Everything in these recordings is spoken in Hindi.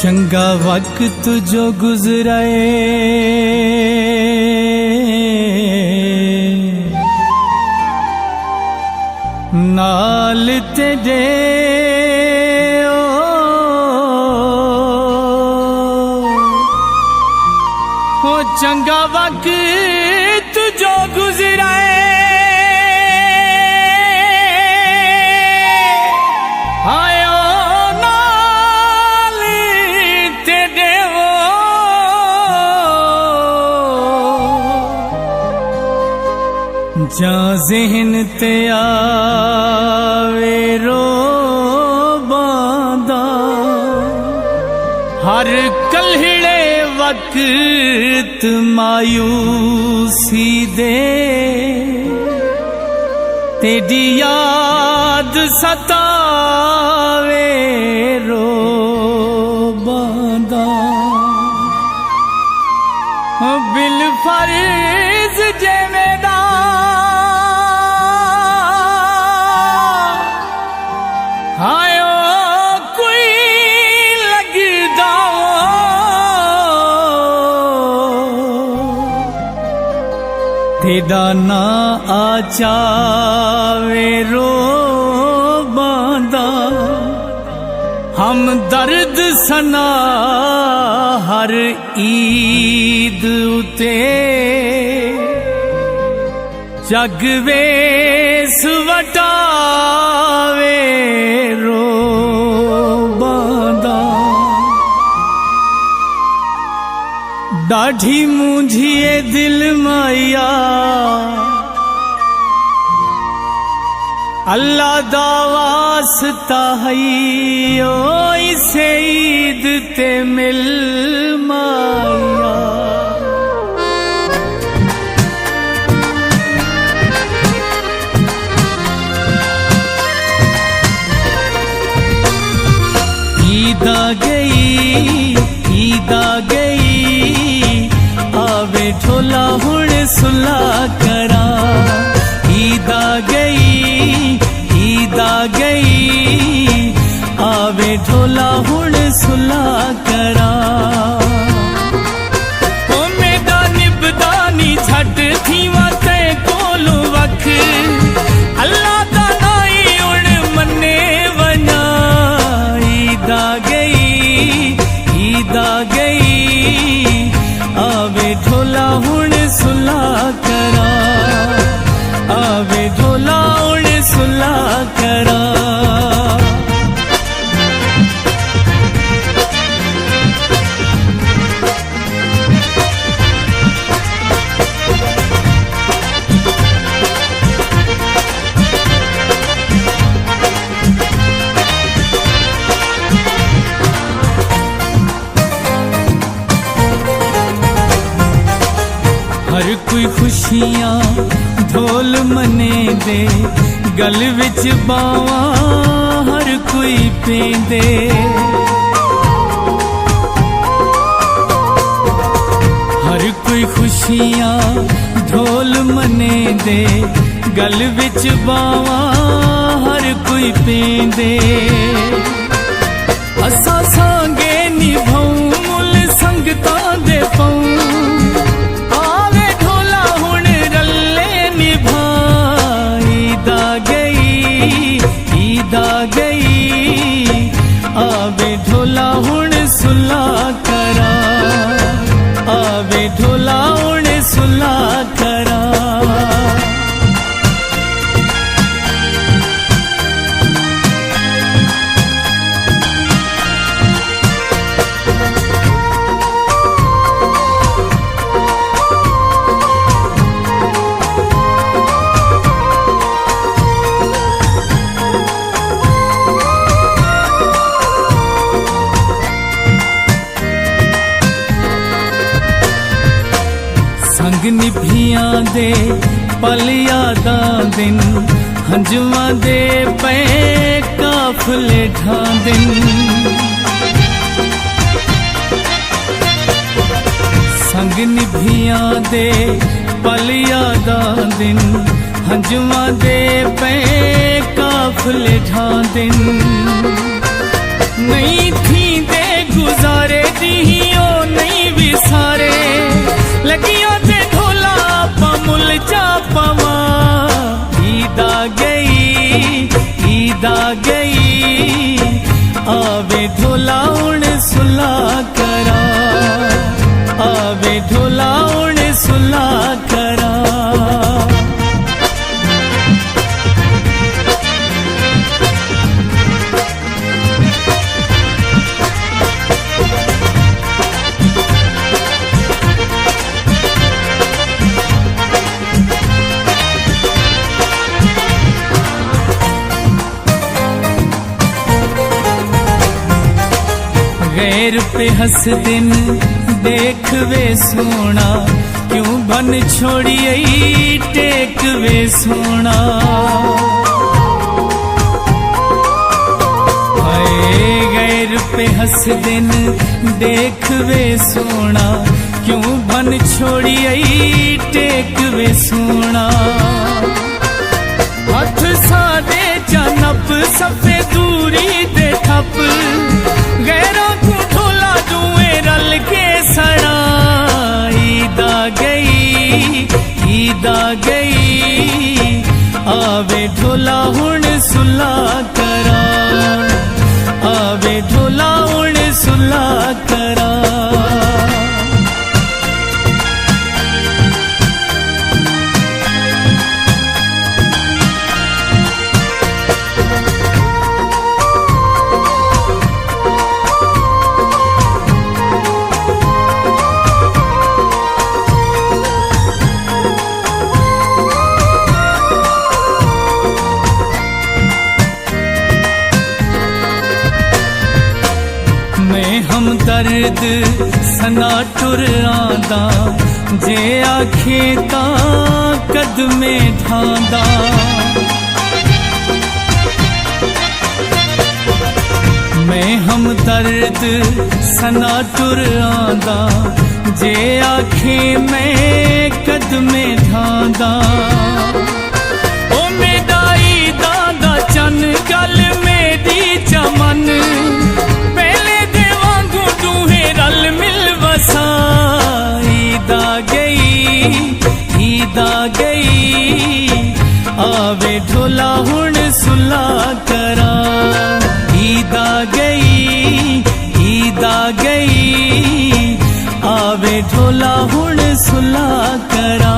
चंगा वक्त जो गुजराए नाल तेरे ओ चंगा वक्त जो गुजराए जा ज़हन ते आवे रो बांदा हर कल्हिड़े वक्त मायूसी दे तेरी याद सतावे रो बांदा बिल फर्ज जेवेदा तेरा ना आचावे रो बांदा हम दर्द सना हर ईद उते जग वेस वटावे रो बांदा दाढ़ी मुझिए दिल मैया अल्लाह दा वास्ता है ओ इसे ईद ते मिल माया ईद आ गई आवे ढोला हुण सुला करा ईद आ गई आवे ढोला हुण सुला करा ओ मेरा निबदानी छट थीवा ते कोलू वख अल्लाह दा नाई उण मन्ने वना ईद आ गई आवे ढोला हुण सुला करा आवे ढोला हुण सुला करा हर कोई खुशियां ढोल मने दे गल विच बावा हर कोई पेंदे हर कोई खुशियां ढोल मने दे गल विच बावा हर कोई पेंदे असा सांगे निभाऊं मुल संगतां दे पाऊं आवे ढोला हुण सुला करा आवे ढोला हुण सुला करा संग निभियां दे पल यादां दिन हंजुआं दे पे काफले ढांदिन संग निभियां दे पल यादां दिन हंजुआं दे पे काफले ढांदिन नहीं थी दे गुजार ईद आ गई, आवे ढोला उण सुला करा, आवे ढोला उण सुला करा। गैर पे हंस दिन देख वे सोना, क्यों बन छोड़िए टेक वे सोना। हाय गैर पे हंस दिन देख वे सोना, क्यों बन छोड़िए टेक वे सोना। हथ सादे जानप सफे दूरी दे ठप, गैरों को ढोला जुए रल के सड़ा। ईद आ गई, ईद आ गई, आवे ढोला हुण सुला करा, आवे ढोला हुण सुला करा। हम दर्द सना टुर आंदा, जे आखे ता कदमे ढांदा। मैं हम दर्द सना टुर आंदा, जे आखे मैं कदमे ढांदा। ओ मेरा ईदा दा चन गल मेरी चमन, रल मिल बसा। ईद आ गई, ईद आ गई, आवे ढोला हुण सुला करा। ईद आ गई, ईद आ गई, आवे ढोला हुण सुला करा।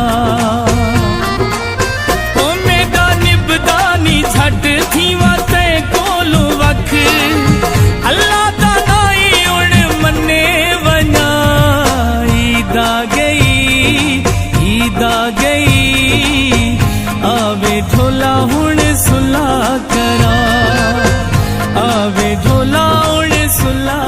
ओ मेरा निबदानी झट थी वाते कोलो वख, अल्लाह दा नाई उण मने वना। ईद आ गई, ईद आ गई, आवे ढोला हुण सुला करा, आवे ढोला हुण सुला।